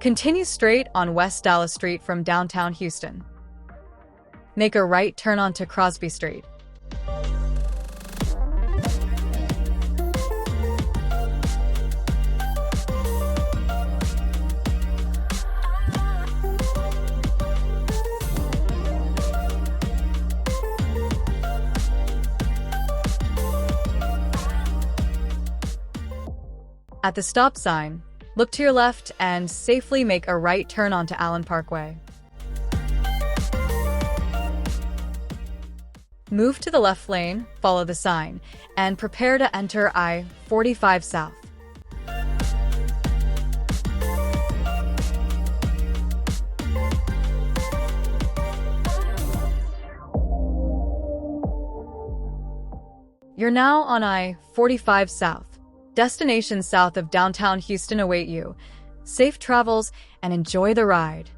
Continue straight on West Dallas Street from downtown Houston. Make a right turn onto Crosby Street. At the stop sign, look to your left and safely make a right turn onto Allen Parkway. Move to the left lane, follow the sign, and prepare to enter I-45 South. You're now on I-45 South. Destinations south of downtown Houston await you. Safe travels and enjoy the ride.